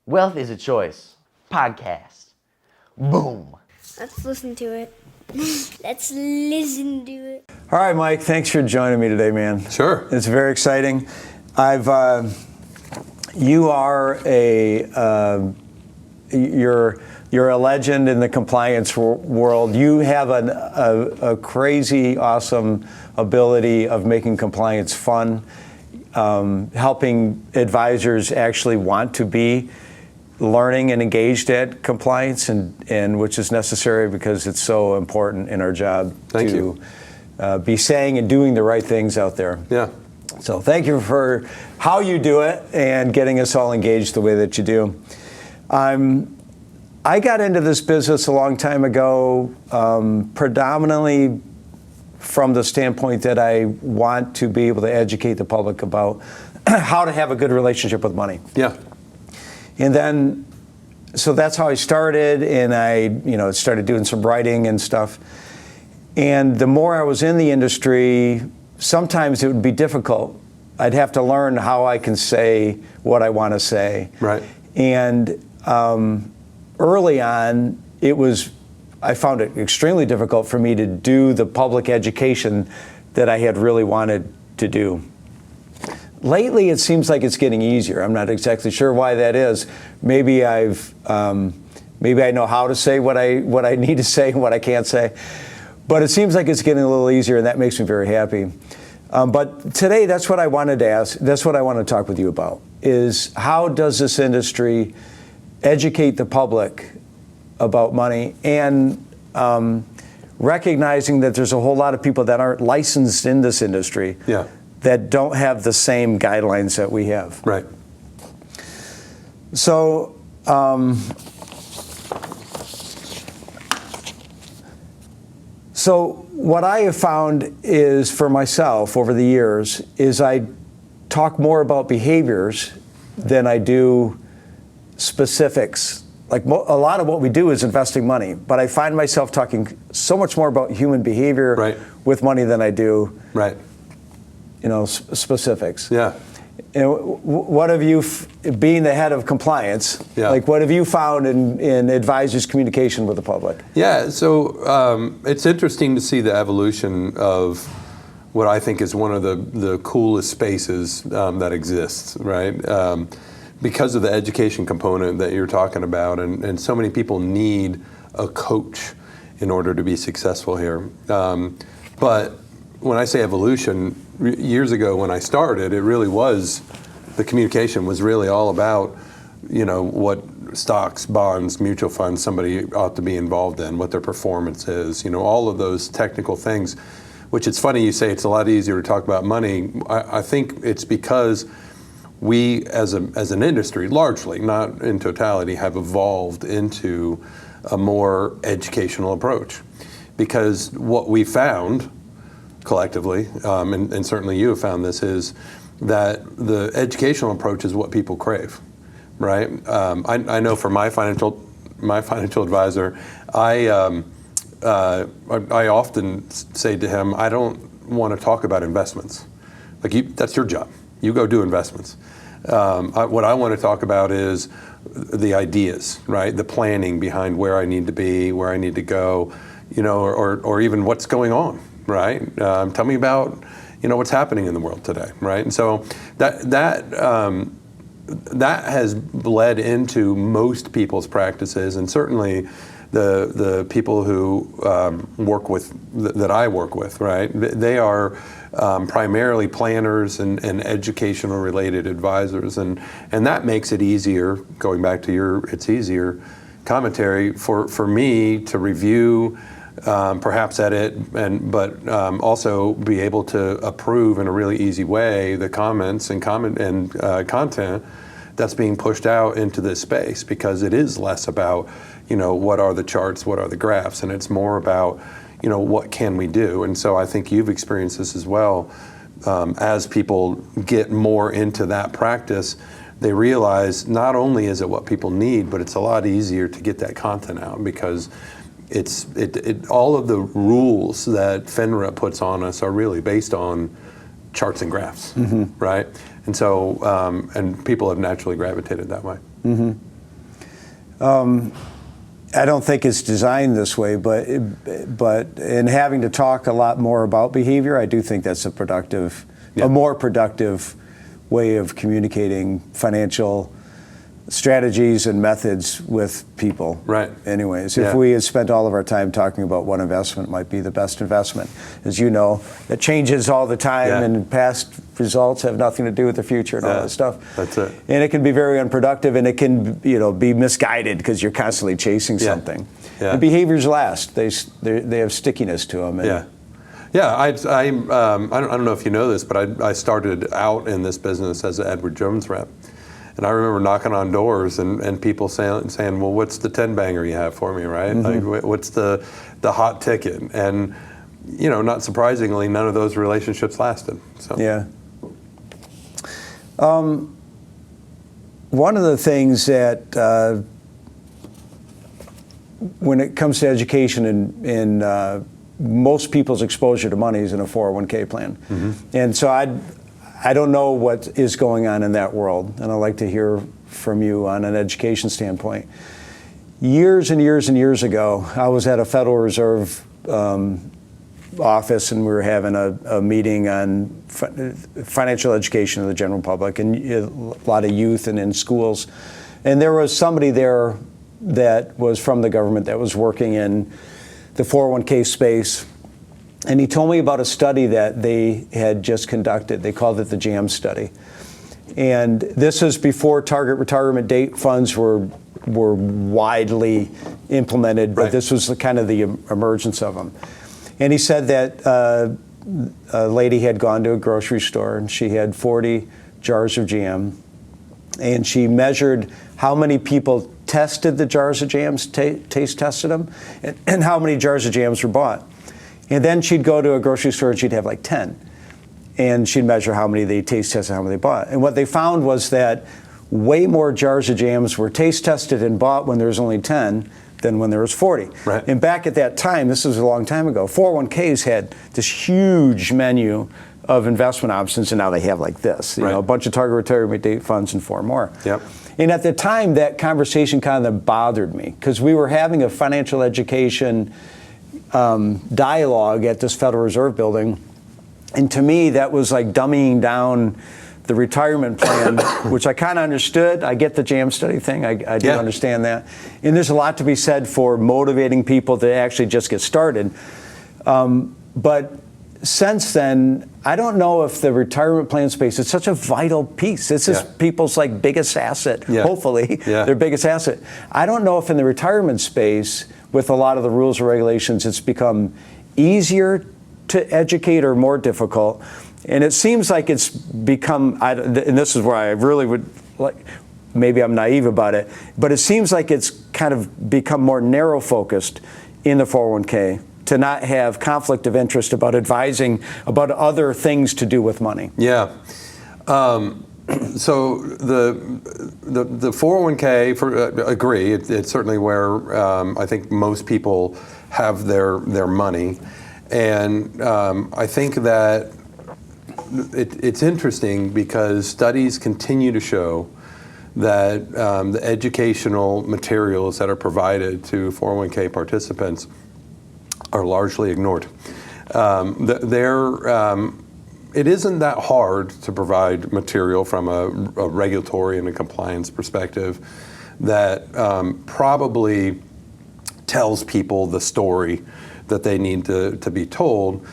Wealth is a Choice podcast. Boom. Let's listen to it. Let's listen to it. All right, Mike, thanks for joining me today, man. Sure. It's very exciting. You are you're a legend in the compliance world. You have a crazy, awesome ability of making compliance fun, helping advisors actually want to be learning and engaged at compliance, and which is necessary because it's so important in our job to be saying and doing the right things out there. Yeah. So thank you for how you do it and getting us all engaged the way that you do. I got into this business a long time ago, predominantly from the standpoint that I want to be able to educate the public about how to have a good relationship with money. Yeah. And then, so that's how I started, and I, started doing some writing and stuff. And the more I was in the industry, sometimes it would be difficult. I'd have to learn how I can say what I want to say. Right. And early on, I found it extremely difficult for me to do the public education that I had really wanted to do. Lately, it seems like it's getting easier. I'm not exactly sure why that is. Maybe I know how to say what I need to say and what I can't say. But it seems like it's getting a little easier, and that makes me very happy. But today, that's what I wanted to ask. That's what I want to talk with you about, is how does this industry educate the public about money, and recognizing that there's a whole lot of people that aren't licensed in this industry that don't have the same guidelines that we have. Right. So, what I have found is, for myself over the years, is I talk more about behaviors than I do specifics. Like a lot of what we do is investing money, but I find myself talking so much more about human behavior with money than I do specifics. Yeah. And what have you, being the head of compliance, what have you found in advisors' communication with the public? Yeah, so it's interesting to see the evolution of what I think is one of the coolest spaces that exists, right? Because of the education component that you're talking about, and so many people need a coach in order to be successful here. But when I say evolution, years ago when I started, it really was, the communication was really all about, what stocks, bonds, mutual funds somebody ought to be involved in, what their performance is, all of those technical things, which it's funny you say it's a lot easier to talk about money. I think it's because we as an industry, largely, not in totality, have evolved into a more educational approach. Because what we found collectively, and certainly you have found this, is that the educational approach is what people crave, right? I know for my financial advisor, I often say to him, I don't want to talk about investments. That's your job. You go do investments. What I want to talk about is the ideas, right? The planning behind where I need to be, where I need to go, or even what's going on, right? Tell me about, what's happening in the world today, right? And so that has bled into most people's practices, and certainly the people who that I work with, right? They are primarily planners and educational related advisors, and that makes it easier, going back to it's easier commentary for me to review, perhaps edit, but also be able to approve in a really easy way the comments and content that's being pushed out into this space, because it is less about, what are the charts, what are the graphs, and it's more about, what can we do? And so I think you've experienced this as well. As people get more into that practice, they realize not only is it what people need, but it's a lot easier to get that content out, because all of the rules that FINRA puts on us are really based on charts and graphs, right? And so, and people have naturally gravitated that way. I don't think it's designed this way, but in having to talk a lot more about behavior, I do think that's a more productive way of communicating financial strategies and methods with people. Right. Anyways, Yeah. if we had spent all of our time talking about what investment might be the best investment, as you know, it changes all the time, Yeah. and past results have nothing to do with the future and all Yeah. that stuff. That's it. And it can be very unproductive, and it can, be misguided because you're constantly chasing Yeah. something. Yeah. And behaviors last; they have stickiness to them. Yeah. Yeah, I don't know if you know this, but I started out in this business as an Edward Jones rep. And I remember knocking on doors and people saying, well, what's the 10 banger you have for me, right? Like, what's the hot ticket? And, not surprisingly, none of those relationships lasted. So. Yeah. One of the things that, when it comes to education and most people's exposure to money is in a 401k plan. And so I don't know what is going on in that world, and I'd like to hear from you on an education standpoint. Years and years and years ago, I was at a Federal Reserve office, and we were having a meeting on financial education of the general public, and a lot of youth and in schools. And there was somebody there that was from the government that was working in the 401k space. And he told me about a study that they had just conducted. They called it the JAM study. And this is before target retirement date funds were widely implemented, but this was kind of the emergence of them. And he said that a lady had gone to a grocery store and she had 40 jars of jam. And she measured how many people tested the jars of jams, taste tested them, and how many jars of jams were bought. And then she'd go to a grocery store and she'd have like 10. And she'd measure how many they taste tested, how many they bought. And what they found was that way more jars of jams were taste tested and bought when there was only 10 than when there was 40. Right. And back at that time, this was a long time ago, 401ks had this huge menu of investment options, and now they have like this, a bunch of target retirement date funds and 4 more. Yep. And at the time, that conversation kind of bothered me because we were having a financial education dialogue at this Federal Reserve building. And to me, that was like dumbing down the retirement plan, which I kind of understood. I get the JAM study thing. I do understand that. And there's a lot to be said for motivating people to actually just get started. But since then, I don't know if the retirement plan space is such a vital piece. This is people's like biggest asset, hopefully, their biggest asset. I don't know if in the retirement space, with a lot of the rules or regulations, it's become easier to educate or more difficult. And it seems like it's become, and this is where I really would, like, maybe I'm naive about it, but it seems like it's kind of become more narrow focused in the 401k to not have conflict of interest about advising about other things to do with money. Yeah. So the 401k, agree, it's certainly where I think most people have their money. And I think that it's interesting because studies continue to show that the educational materials that are provided to 401k participants are largely ignored. It isn't that hard to provide material from a regulatory and a compliance perspective that probably tells people the story that they need to be told.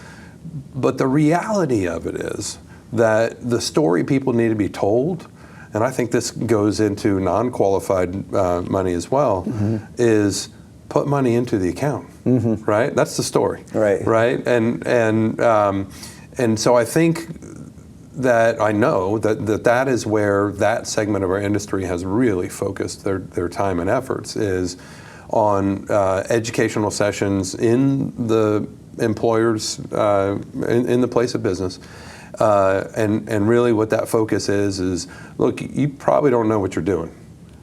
But the reality of it is that the story people need to be told, and I think this goes into non-qualified money as well, is put money into the account, right? That's the story, right? And so I think that I know that is where that segment of our industry has really focused their time and efforts, is on educational sessions in the employers, in the place of business. And really what that focus is, look, you probably don't know what you're doing,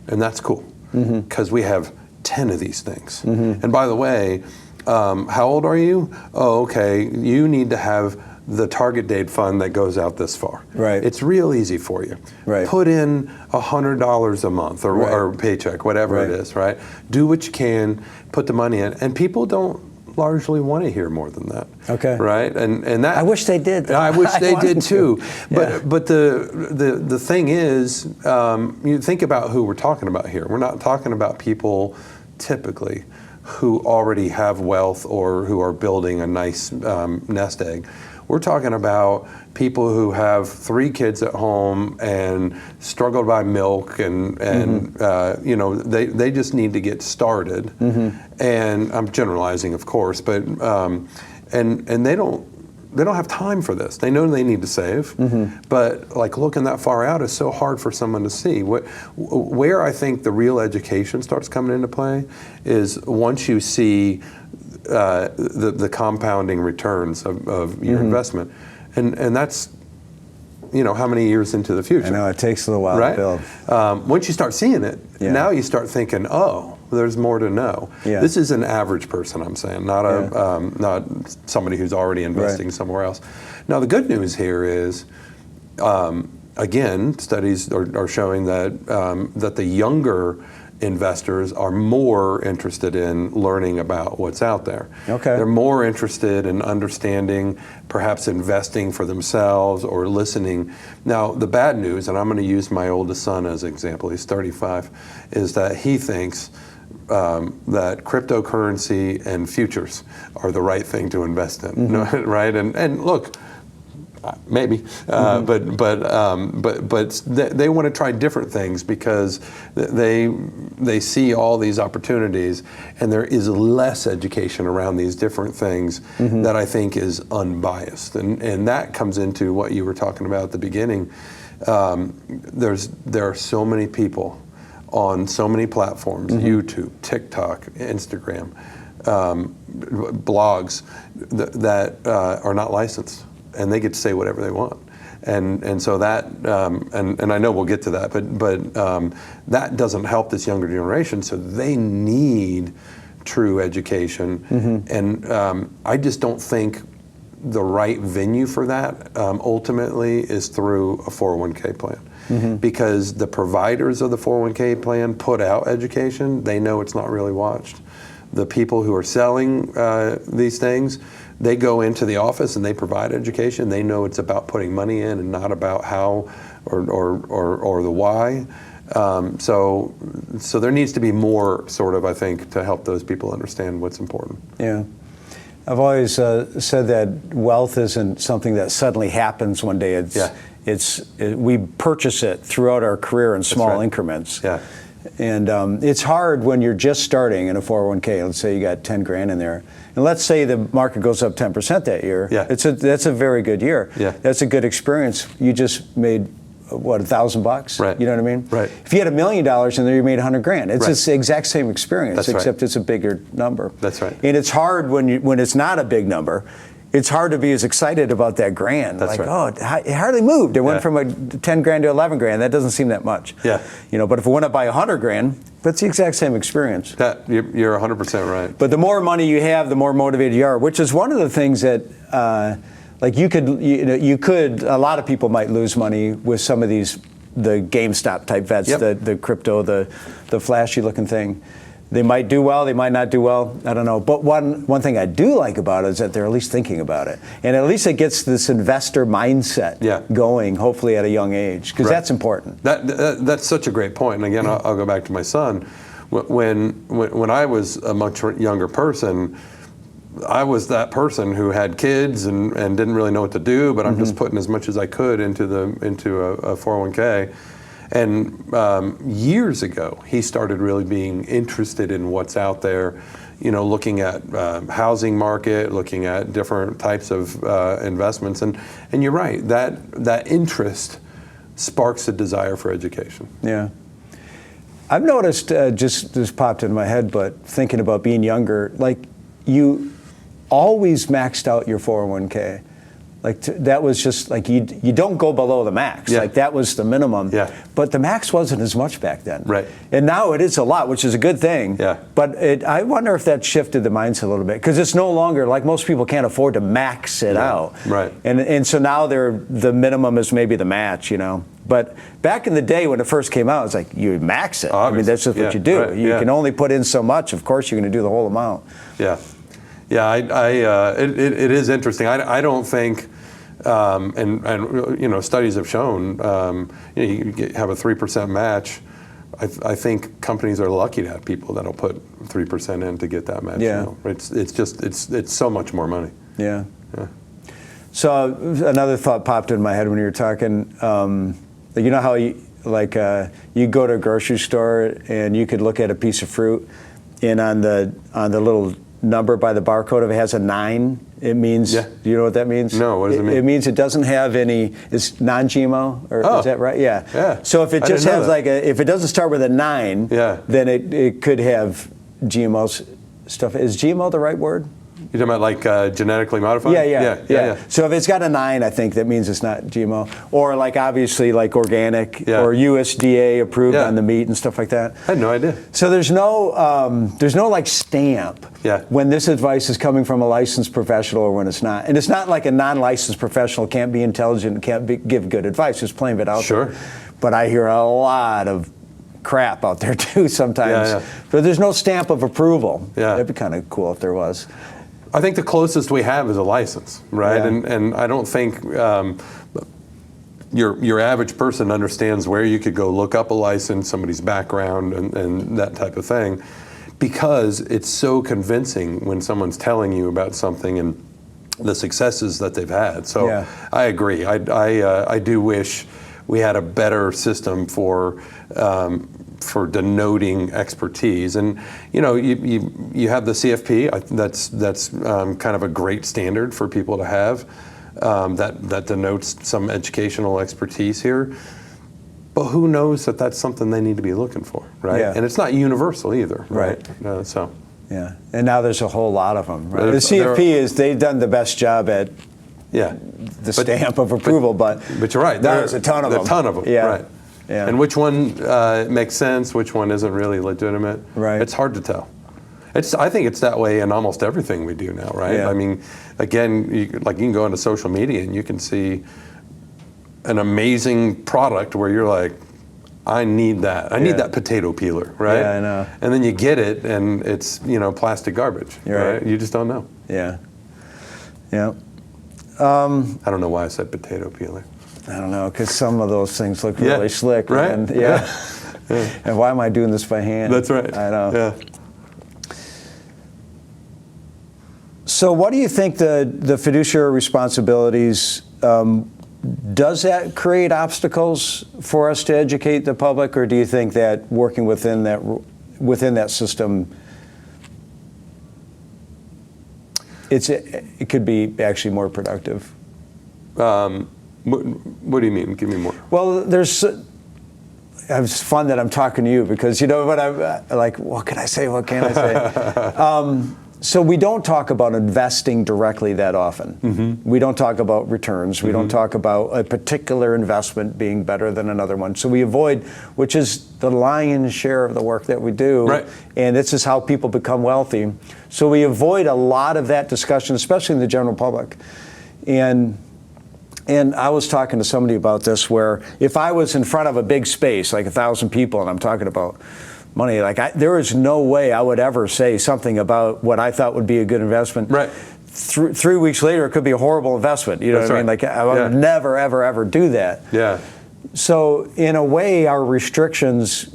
and that's cool, because we have 10 of these things. And by the way, how old are you? Oh, okay, you need to have the target date fund that goes out this far. Right. It's real easy for you. Right. Put in $100 a month or paycheck, whatever it is, right? Do what you can, put the money in, and people don't largely want to hear more than that. Okay. Right? And that I wish they did. I wish they did too. Yeah. But the thing is, you think about who we're talking about here. We're not talking about people typically who already have wealth or who are building a nice nest egg. We're talking about people who have 3 kids at home and struggle to buy milk and you know, they just need to get started. And I'm generalizing, of course, but and they don't have time for this. They know they need to save, but like looking that far out is so hard for someone to see. Where I think the real education starts coming into play is once you see the compounding returns of your investment, and that's, you know, how many years into the future. I know, it takes a little while right? to build. Once you start seeing it, now you start thinking, oh, there's more to know. Yeah. This is an average person, I'm saying, not not somebody who's already investing somewhere else. Now, the good news here is, again, studies are showing that that the younger investors are more interested in learning about what's out there. Okay. They're more interested in understanding, perhaps investing for themselves or listening. Now, the bad news, and I'm going to use my oldest son as an example, he's 35, is that he thinks that cryptocurrency and futures are the right thing to invest in, right? And look, maybe, but they want to try different things because they see all these opportunities, and there is less education around these different things that I think is unbiased, and that comes into what you were talking about at the beginning. There are so many people on so many platforms, YouTube, TikTok, Instagram, blogs that are not licensed, and they get to say whatever they want. And so that, and I know we'll get to that, but that doesn't help this younger generation, so they need true education. And I just don't think the right venue for that ultimately is through a 401k plan. Because the providers of the 401k plan put out education, they know it's not really watched. The people who are selling these things, they go into the office and they provide education. They know it's about putting money in and not about how or the why. So there needs to be more sort of, I think, to help those people understand what's important. Yeah. I've always said that wealth isn't something that suddenly happens one day. We purchase it throughout our career in small increments. Yeah. And it's hard when you're just starting in a 401k. Let's say you got 10 grand in there. And let's say the market goes up 10% that year. Yeah. That's a very good year. Yeah. That's a good experience. You just made, what, $1,000? Right. You know what I mean? Right. If you had $1 million in there, you made 100 grand. It's the exact same experience, That's except right. it's a bigger number. That's right. And it's hard when it's not a big number. It's hard to be as excited about that grand. That's like, right. oh, it hardly moved. It went from a 10 grand to 11 grand. That doesn't seem that much. Yeah. You know, but if it went up by 100 grand, that's the exact same experience. You're 100% right. But the more money you have, the more motivated you are, which is one of the things that, like you could, a lot of people might lose money with some of these, the GameStop type bets, the crypto, the flashy looking thing. They might do well, they might not do well, I don't know. But one thing I do like about it is that they're at least thinking about it. And at least it gets this investor mindset going, hopefully at a young age, because that's important. That's such a great point. And again, I'll go back to my son. When I was a much younger person, I was that person who had kids and didn't really know what to do, but I'm just putting as much as I could into a 401k. And years ago, he started really being interested in what's out there, you know, looking at housing market, looking at different types of investments. And you're right, that interest sparks a desire for education. Yeah. I've noticed, just this popped into my head, but thinking about being younger, like you always maxed out your 401k. Like that was just like you don't go below the max. Yeah. Like that was the minimum. Yeah. But the max wasn't as much back then. Right. And now it is a lot, which is a good thing. Yeah. But I wonder if that shifted the mindset a little bit, because it's no longer like most people can't afford to max it out. Right. And so now the minimum is maybe the match, you know. But back in the day when it first came out, it's like you max it. Obviously. I mean, that's just what you do. Right. You can only put in so much. Of course, you're going to do the whole amount. Yeah. Yeah. It is interesting. I don't think. And you know, studies have shown you have a 3% match. I think companies are lucky to have people that'll put 3% in to get that match. Yeah. You know? It's so much more money. Yeah. So another thought popped in my head when you were talking. You know how you go to a grocery store and you could look at a piece of fruit, and on the little number by the barcode, if it has a 9, it means. Yeah. Do you know what that means? No. What does it mean? It means it doesn't have any. It's non-GMO, or is that right? Yeah. Yeah. So if it I just didn't know has that. if it doesn't start with a 9, then it could have GMO stuff. Is GMO the right word? You're talking about like genetically modified? Yeah. So if it's got a 9, I think that means it's not GMO. Or like obviously like organic or USDA approved on the meat and stuff like that. I had no idea. So there's no like stamp when this advice is coming from a licensed professional or when it's not. And it's not like a non-licensed professional can't be intelligent, give good advice. It's plain bit out there. But I hear a lot of crap out there too sometimes. But there's no stamp of approval. That'd be kind of cool if there was. I think the closest we have is a license, right? And I don't think your average person understands where you could go look up a license, somebody's background, and that type of thing, because it's so convincing when someone's telling you about something and the successes that they've had. So I agree. I do wish we had a better system for denoting expertise. And you know, you have the CFP. That's kind of a great standard for people to have. That denotes some educational expertise here. But who knows that that's something they need to be looking for, right? And it's not universal either, right? Yeah, and now there's a whole lot of them. Right? The CFP they've done the best job at the stamp of approval, but you're right. There's a ton of them. A ton of them, right? Yeah. And which one makes sense? Which one isn't really legitimate? Right. It's hard to tell. I think it's that way in almost everything we do now, right? I mean, again, you can go into social media and you can see an amazing product where you're like, I need that. I need that potato peeler, right? Yeah, I know. And then you get it, and it's plastic garbage, right? You just don't know. Yeah. I don't know why I said potato peeler. I don't know, because some of those things look really slick, right? And, and why am I doing this by hand? That's right. I know. Yeah. So, what do you think the fiduciary responsibilities? Does that create obstacles for us to educate the public, or do you think that working within that system, it could be actually more productive? What do you mean? Give me more. Well, it's fun that I'm talking to you because what I'm like. What can I say? What can't I say? So we don't talk about investing directly that often. Mm-hmm. We don't talk about returns. We don't talk about a particular investment being better than another one. So we avoid, which is the lion's share of the work that we do. Right. And this is how people become wealthy. So we avoid a lot of that discussion, especially in the general public. And I was talking to somebody about this, where if I was in front of a big space, like 1,000 people, and I'm talking about money, there is no way I would ever say something about what I thought would be a good investment. Right. 3 weeks later, it could be a horrible investment. You know That's what I mean? right. Like I would never, ever, ever do that. Yeah. So in a way, our restrictions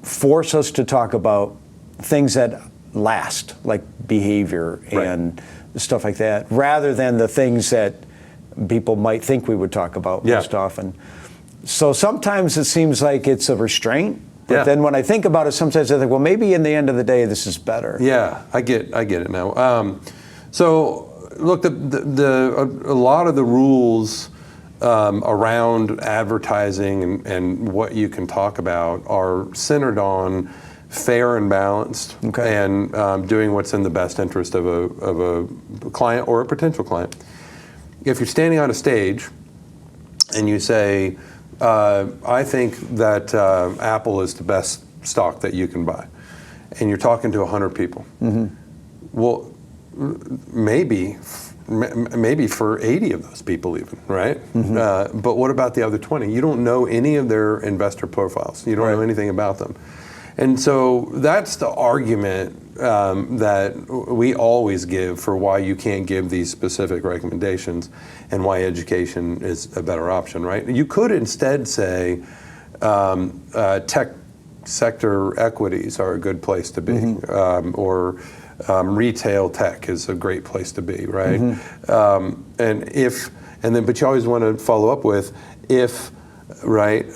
force us to talk about things that last, like behavior and stuff like that, rather than the things that people might think we would talk about most often. So sometimes it seems like it's a restraint. But then when I think about it, sometimes I think, well, maybe in the end of the day, this is better. Yeah, I get it now. So look, a lot of the rules around advertising and what you can talk about are centered on fair and balanced, and doing what's in the best interest of a client or a potential client. if you're standing on a stage and you say, I think that Apple is the best stock that you can buy, and you're talking to 100 people, well, maybe for 80 of those people even, right? But what about the other 20? You don't know any of their investor profiles. You don't know anything about them. And so that's the argument that we always give for why you can't give these specific recommendations and why education is a better option, right? You could instead say tech sector equities are a good place to be, or retail tech is a great place to be, right? But you always want to follow up with if, right,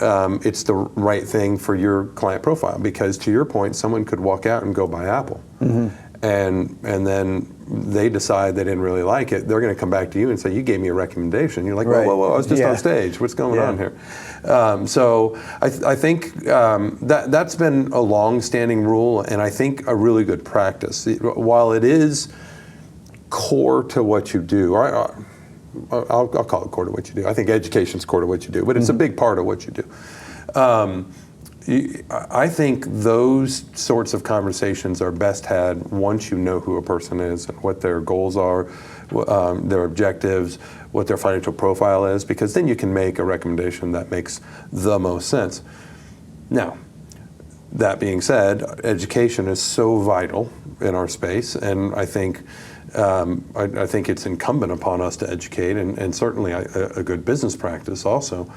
it's the right thing for your client profile, because to your point, someone could walk out and go buy Apple, and then they decide they didn't really like it. They're going to come back to you and say, you gave me a recommendation. You're like, whoa, I was just on stage. What's going on here? So I think that's been a long-standing rule, and I think a really good practice. While it is core to what you do, I'll call it core to what you do. I think education's core to what you do, but it's a big part of what you do. I think those sorts of conversations are best had once you know who a person is and what their goals are, their objectives, what their financial profile is, because then you can make a recommendation that makes the most sense. Now, that being said, education is so vital in our space, and I think I think it's incumbent upon us to educate, and certainly a good business practice also.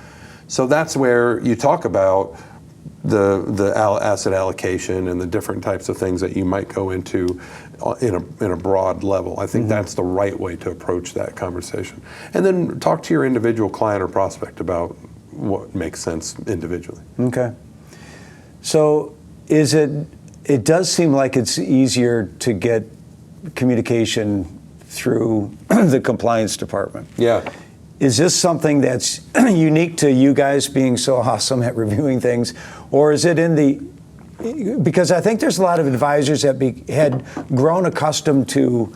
So that's where you talk about the asset allocation and the different types of things that you might go into in a broad level. I think that's the right way to approach that conversation. And then talk to your individual client or prospect about what makes sense individually. Okay. So it does seem like it's easier to get communication through the compliance department. Yeah. Is this something that's unique to you guys being so awesome at reviewing things, or is it because I think there's a lot of advisors that had grown accustomed to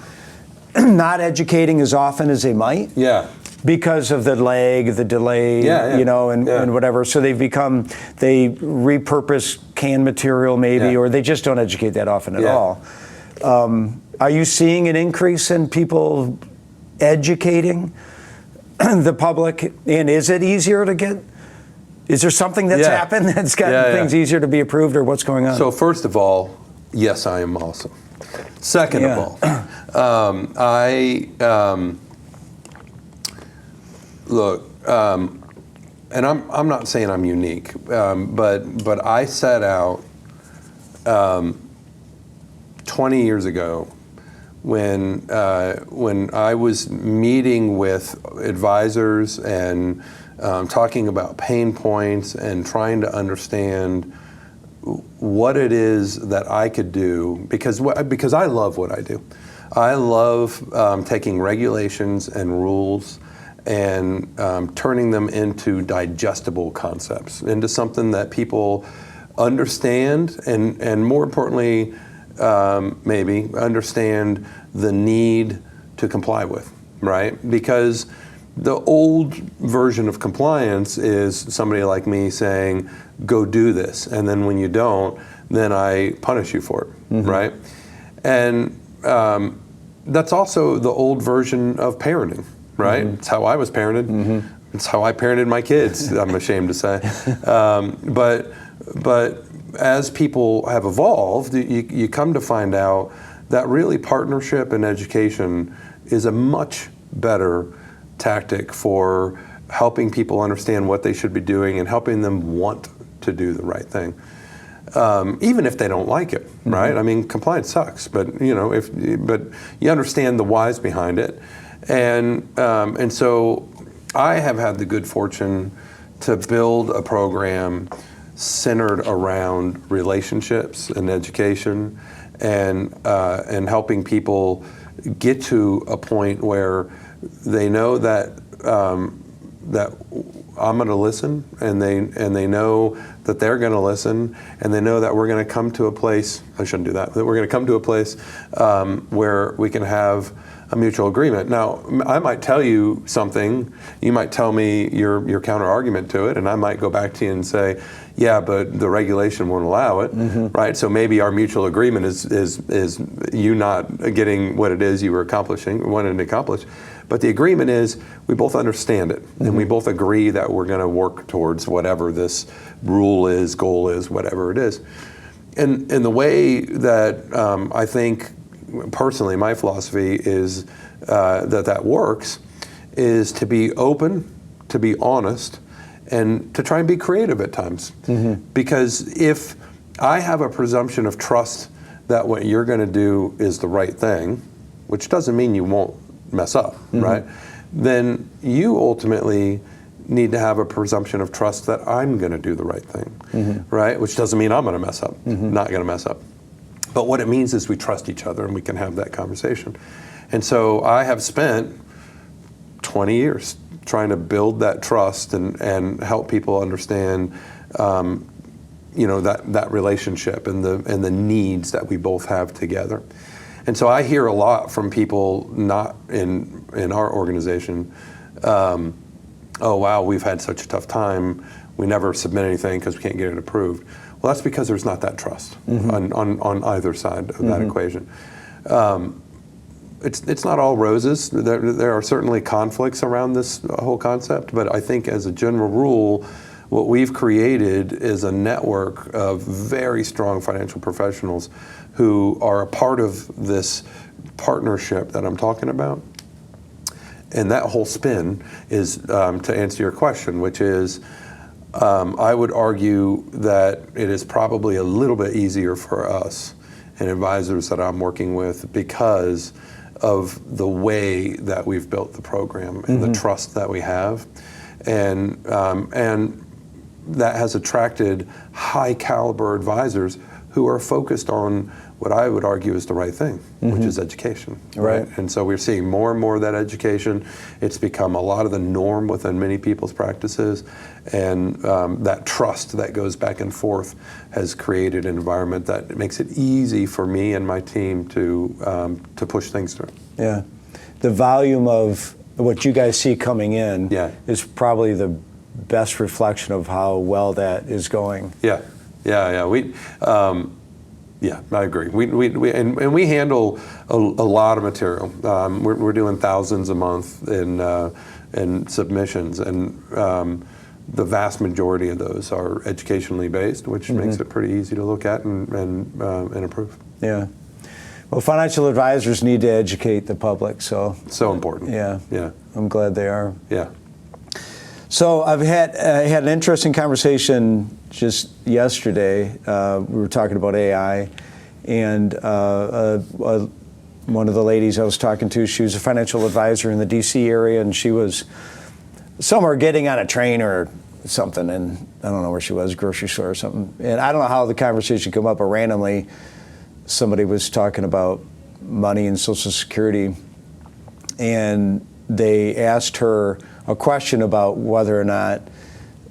not educating as often as they might. Yeah. Because of the lag, the delay, and whatever. So they repurpose canned material maybe, or they just don't educate that often at all. Are you seeing an increase in people educating the public? And is it easier to get? Is there something that's happened that's gotten things easier to be approved, or what's going on? So first of all, yes, I am awesome. Second of all, look, and I'm not saying I'm unique, but I set out 20 years ago when I was meeting with advisors and talking about pain points and trying to understand what it is that I could do, because I love what I do. I love taking regulations and rules and turning them into digestible concepts, into something that people understand, and more importantly, maybe understand the need to comply with, right? Because the old version of compliance is somebody like me saying, go do this, and then when you don't, then I punish you for it, right? And that's also the old version of parenting, right? It's how I was parented. It's how I parented my kids, I'm ashamed to say. But as people have evolved, you come to find out that really partnership and education is a much better tactic for helping people understand what they should be doing and helping them want to do the right thing, even if they don't like it, right? I mean, compliance sucks, but but you understand the whys behind it, and so I have had the good fortune to build a program centered around relationships and education, and helping people get to a point where they know that that I'm going to listen, and they know that they're going to listen, and they know that we're going to come to a place. I shouldn't do that. That we're going to come to a place where we can have a mutual agreement. Now, I might tell you something, you might tell me your counter argument to it, and I might go back to you and say, yeah, but the regulation won't allow it, right? So maybe our mutual agreement is you not getting what it is you were wanting to accomplish. But the agreement is we both understand it, and we both agree that we're going to work towards whatever this rule is, goal is, whatever it is. And the way that I think, personally, my philosophy is that works is to be open, to be honest, and to try and be creative at times. Because if I have a presumption of trust that what you're going to do is the right thing, which doesn't mean you won't mess up, right? Then you ultimately need to have a presumption of trust that I'm going to do the right thing, right? Which doesn't mean I'm going to mess up, not going to mess up. But what it means is we trust each other and we can have that conversation. And so I have spent 20 years trying to build that trust and help people understand, that relationship and the needs that we both have together. And so I hear a lot from people not in our organization. Oh wow, we've had such a tough time. We never submit anything because we can't get it approved. Well, that's because there's not that trust on either side of that equation. It's not all roses. There are certainly conflicts around this whole concept, but I think as a general rule, what we've created is a network of very strong financial professionals who are a part of this partnership that I'm talking about. And that whole spin is, to answer your question, which is, I would argue that it is probably a little bit easier for us and advisors that I'm working with because of the way that we've built the program and the trust that we have. And that has attracted high caliber advisors who are focused on what I would argue is the right thing, which is education. Right. And so we're seeing more and more of that education. It's become a lot of the norm within many people's practices. And that trust that goes back and forth has created an environment that makes it easy for me and my team to push things through. Yeah. The volume of what you guys see coming in is probably the best reflection of how well that is going. Yeah. I agree. We handle a lot of material. We're doing thousands a month in submissions, and the vast majority of those are educationally based, which makes it pretty easy to look at and approve. Yeah. Well, financial advisors need to educate the public, so important. Yeah. I'm glad they are. Yeah. So I've had an interesting conversation just yesterday. We were talking about AI, and one of the ladies I was talking to, she was a financial advisor in the D.C. area, and she was somewhere getting on a train or something, and I don't know where she was, grocery store or something. And I don't know how the conversation came up, but randomly somebody was talking about money and Social Security, and they asked her a question about whether or not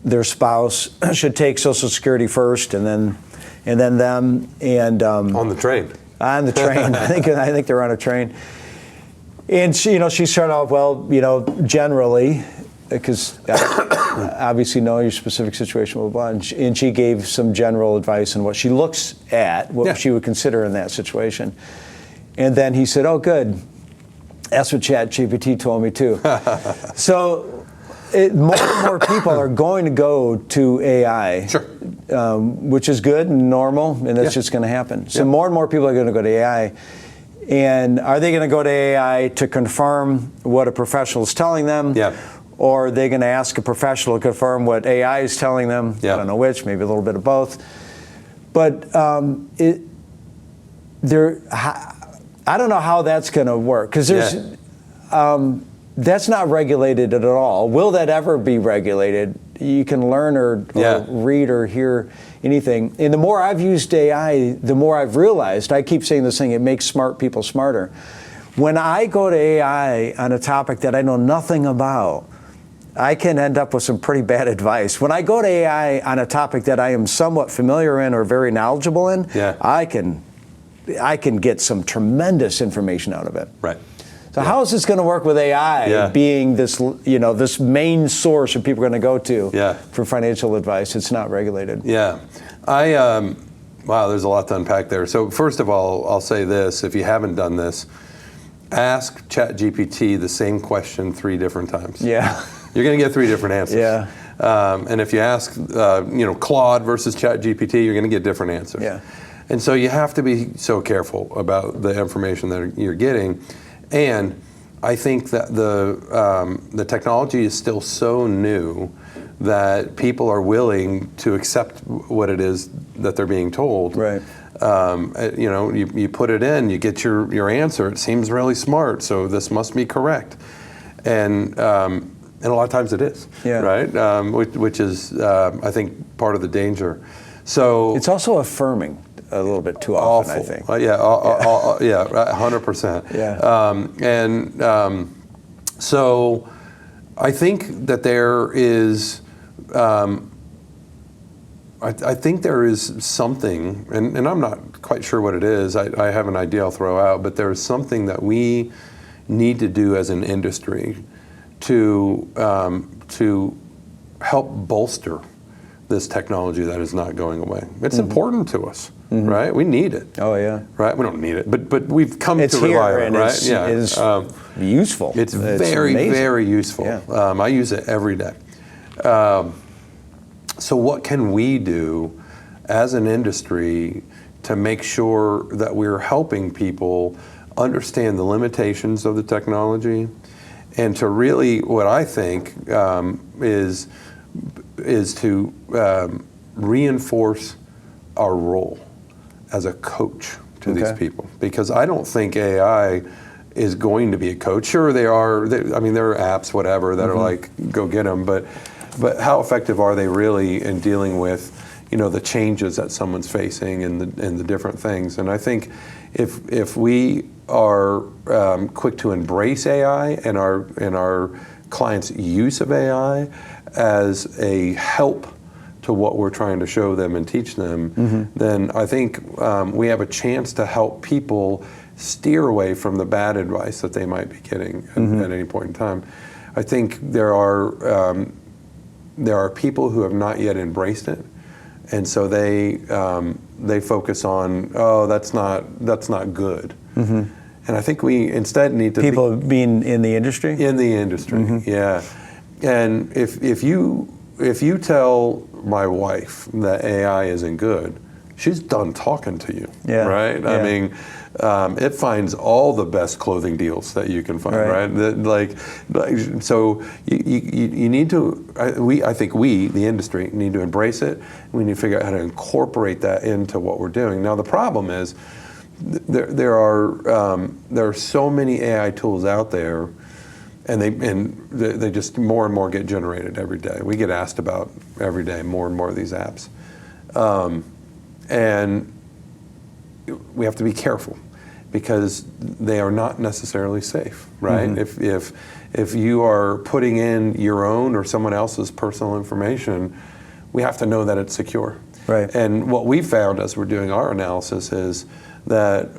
their spouse should take Social Security first, and then them. And on the train. On the train, I think they're on a train. And she started off, well, generally, because obviously know your specific situation, blah, blah, blah, and she gave some general advice on what she looks at, what she would consider in that situation. And then he said, "Oh, good. That's what ChatGPT told me too." So more and more people are going to go to AI, which is good and normal, and that's just going to happen. So more and more people are going to go to AI. And are they going to go to AI to confirm what a professional is telling them? Or are they going to ask a professional to confirm what AI is telling them? I don't know which, maybe a little bit of both. But I don't know how that's going to work, because that's not regulated at all. Will that ever be regulated? You can learn or read or hear anything. And the more I've used AI, the more I've realized, I keep saying this thing, it makes smart people smarter. When I go to AI on a topic that I know nothing about, I can end up with some pretty bad advice. When I go to AI on a topic that I am somewhat familiar in or very knowledgeable in, I can get some tremendous information out of it. Right. So how is this going to work with AI being this, this main source that people are going to go to for financial advice? It's not regulated. Yeah. Wow, there's a lot to unpack there. So first of all, I'll say this, if you haven't done this, ask ChatGPT the same question 3 different times. Yeah. You're going to get 3 different answers. Yeah. And if you ask, Claude versus ChatGPT, you're going to get different answers. Yeah. And so you have to be so careful about the information that you're getting. And I think that the technology is still so new that people are willing to accept what it is that they're being told. Right. You put it in, you get your answer. It seems really smart, so this must be correct. And a lot of times it is. Yeah. Right. Which is, I think, part of the danger. So it's also affirming a little bit too often, awful. I think. 100%. Yeah. So I think that there is, I think there is something, and I'm not quite sure what it is. I have an idea I'll throw out, but there is something that we need to do as an industry to help bolster this technology that is not going away. It's important to us, right? We need it. Oh yeah. Right? We don't need it, but we've come it's to rely here, on it, and right? It's useful. It's very, amazing. very useful. Yeah. I use it every day. So what can we do as an industry to make sure that we're helping people understand the limitations of the technology, and to really, what I think is to reinforce our role as a coach to these people, because I don't think AI is going to be a coach. Sure, there are apps, whatever, that are like, go get them, but how effective are they really in dealing with, the changes that someone's facing and the different things? And I think if we are quick to embrace AI and our clients' use of AI as a help to what we're trying to show them and teach them, then I think we have a chance to help people steer away from the bad advice that they might be getting at any point in time. I think there are people who have not yet embraced it, and so they focus on, that's not good. And I think we instead need to people being in the industry. In the industry, yeah. And if you tell my wife that AI isn't good, she's done talking to you, right? Yeah. I mean, it finds all the best clothing deals that you can find, right? So you need to. I think we, the industry, need to embrace it. We need to figure out how to incorporate that into what we're doing. Now the problem is, there are so many AI tools out there, and they just more and more get generated every day. We get asked about every day more and more of these apps, and we have to be careful because they are not necessarily safe, right? If you are putting in your own or someone else's personal information, we have to know that it's secure. Right. And what we found as we're doing our analysis is that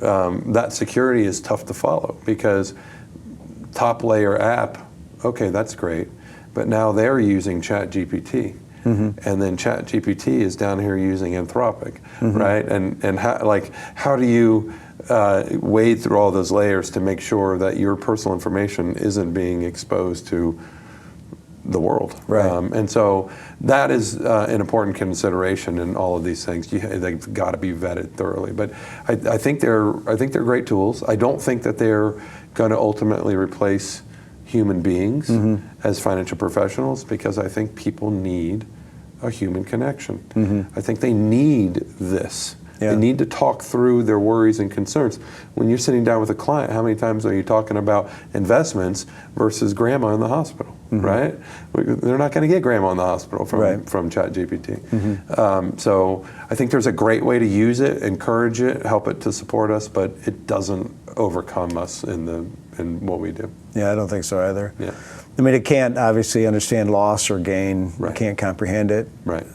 that security is tough to follow, because top layer app, okay, that's great, but now they're using ChatGPT, and then ChatGPT is down here using Anthropic, right? And how do you wade through all those layers to make sure that your personal information isn't being exposed to the world? Right. And so that is an important consideration in all of these things. They've got to be vetted thoroughly. But I think they're great tools. I don't think that they're going to ultimately replace human beings as financial professionals, because I think people need a human connection. I think they need this. Yeah. They need to talk through their worries and concerns. When you're sitting down with a client, how many times are you talking about investments versus grandma in the hospital, right? They're not going to get grandma in the hospital from ChatGPT. So I think there's a great way to use it, encourage it, help it to support us, but it doesn't overcome us in what we do. Yeah, I don't think so either. Yeah. I mean, it can't obviously understand loss or gain. Right. It can't comprehend it. Right.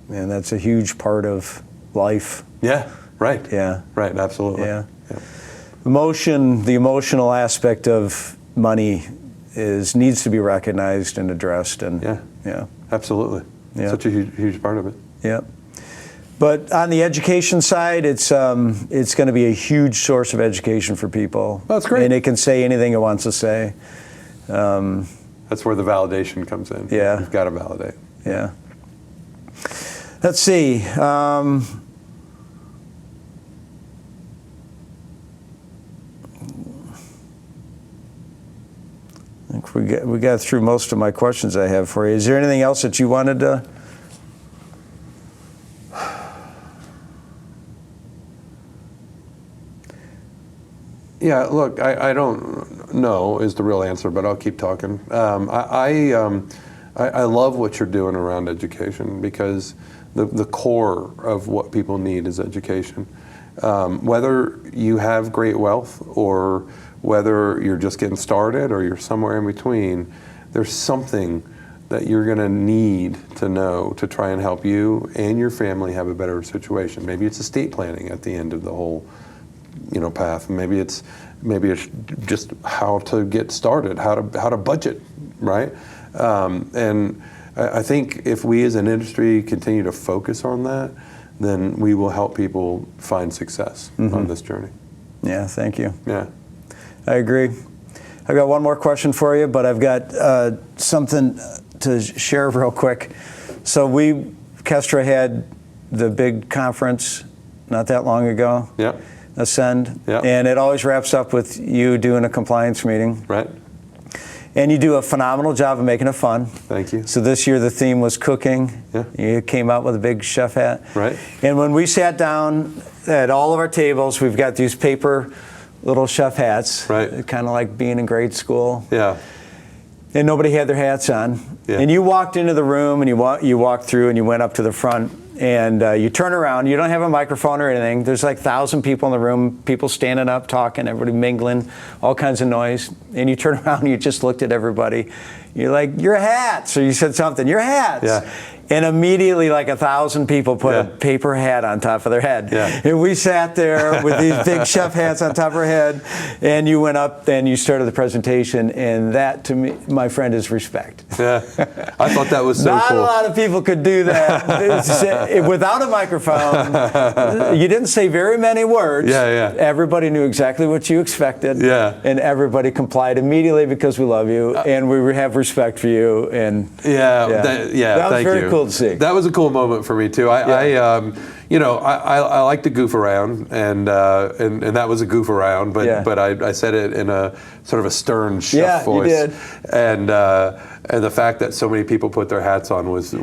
And that's a huge part of life. Yeah, right. Yeah. Right, absolutely. Yeah. the emotional aspect of money needs to be recognized and addressed. And yeah, absolutely. Yeah. Such a huge part of it. Yeah. But on the education side, it's going to be a huge source of education for people. Oh, that's great. And it can say anything it wants to say. That's where the validation comes in. Yeah. You've got to validate. Yeah. Let's see. I think we got through most of my questions I have for you. Is there anything else that you wanted to? Yeah, look, I don't know is the real answer, but I'll keep talking. I love what you're doing around education, because the core of what people need is education. Whether you have great wealth or whether you're just getting started or you're somewhere in between, there's something that you're going to need to know to try and help you and your family have a better situation. Maybe it's estate planning at the end of the whole path. Maybe it's just how to get started, how to budget, right? And I think if we as an industry continue to focus on that, then we will help people find success on this journey. Yeah, thank you. Yeah. I agree. I've got one more question for you, but I've got something to share real quick. So Kestra had the big conference not that long ago. Yeah. Ascend. Yeah. And it always wraps up with you doing a compliance meeting. Right. And you do a phenomenal job of making it fun. Thank you. So this year the theme was cooking. Yeah. You came out with a big chef hat. Right. And when we sat down at all of our tables, we've got these paper little chef hats. Right. Kind of like being in grade school. Yeah. And nobody had their hats on. Yeah. And you walked into the room and you walked through and you went up to the front and you turn around. You don't have a microphone or anything. There's like 1,000 people in the room, people standing up, talking, everybody mingling, all kinds of noise. And you turn around and you just looked at everybody. You're like, your hats. Or you said something, your hats. Yeah. And immediately like 1,000 people put a paper hat on top of their head. Yeah. And we sat there with these big chef hats on top of our head, and you went up and you started the presentation, and that to me, my friend, is respect. Yeah. I thought that was so Not cool. a lot of people could do that without a microphone. You didn't say very many words. Yeah. Everybody knew exactly what you expected. Yeah. And everybody complied immediately because we love you and we have respect for you. And that was thank very you. cool to see. That was a cool moment for me too. I like to goof around, and that was a goof around, but I said it in a sort of a stern chef voice. You did. And the fact that so many people put their hats on was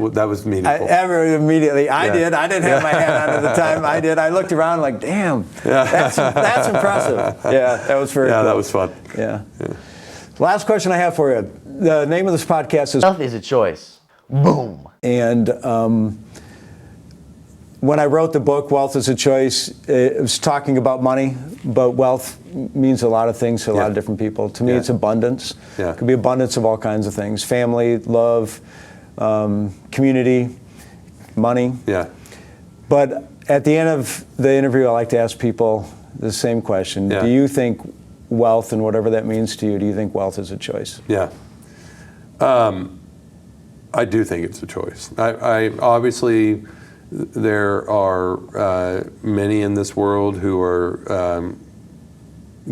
meaningful. Immediately, I did. I didn't have my hat on at the time. I did. I looked around like, damn, that's impressive. Yeah, that was very cool. Yeah, that was fun. Yeah. Last question I have for you. The name of this podcast is Wealth is a choice. Boom. And when I wrote the book, Wealth is a Choice, it was talking about money, but wealth means a lot of things to a lot of different people. To me, it's abundance. Yeah. It could be abundance of all kinds of things. Family, love, community, money. Yeah. But at the end of the interview, I like to ask people the same question. Yeah. Do you think wealth, and whatever that means to you, do you think wealth is a choice? Yeah. I do think it's a choice. I obviously, there are many in this world who are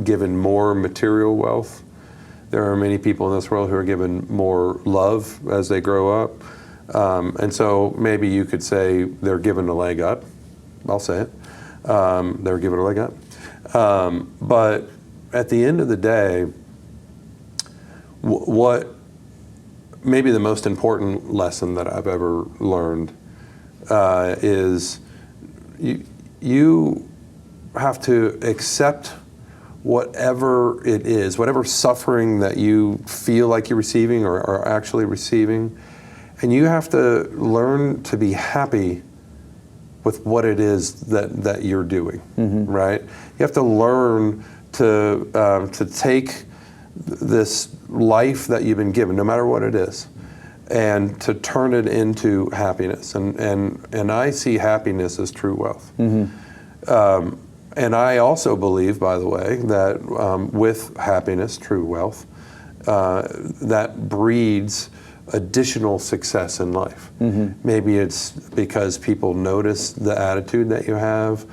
given more material wealth. There are many people in this world who are given more love as they grow up. And so maybe you could say they're given a leg up. I'll say it. They're given a leg up. But at the end of the day, what maybe the most important lesson that I've ever learned is you have to accept whatever it is, whatever suffering that you feel like you're receiving or are actually receiving, and you have to learn to be happy with what it is that you're doing, right? You have to learn to take this life that you've been given, no matter what it is, and to turn it into happiness. And I see happiness as true wealth. And I also believe, by the way, that with happiness, true wealth, that breeds additional success in life. Maybe it's because people notice the attitude that you have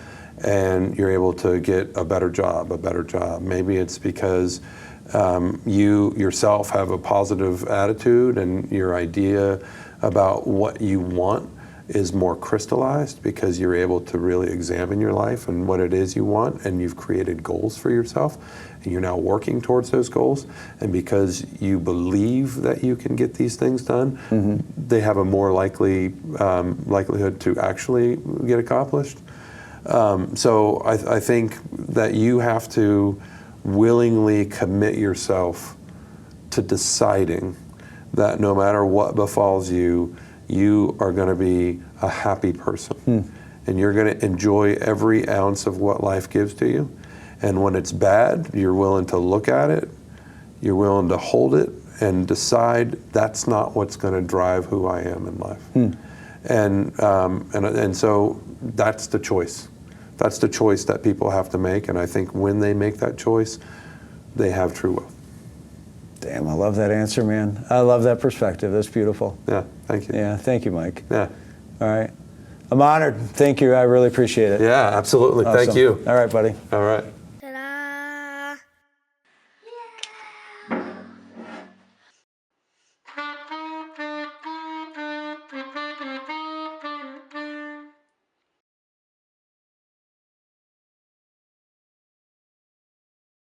and you're able to get a better job. Maybe it's because you yourself have a positive attitude and your idea about what you want is more crystallized because you're able to really examine your life and what it is you want, and you've created goals for yourself and you're now working towards those goals, and because you believe that you can get these things done, they have a more likelihood to actually get accomplished. So I think that you have to willingly commit yourself to deciding that no matter what befalls you, you are going to be a happy person. And you're going to enjoy every ounce of what life gives to you. And when it's bad, you're willing to look at it, you're willing to hold it, and decide that's not what's going to drive who I am in life. And so that's the choice. That's the choice that people have to make. And I think when they make that choice, they have true wealth. Damn, I love that answer, man. I love that perspective. That's beautiful. Yeah, thank you. Yeah, thank you, Mike. Yeah. All right. I'm honored. Thank you. I really appreciate it. Yeah, absolutely. Awesome. Thank you. All right, buddy. All right.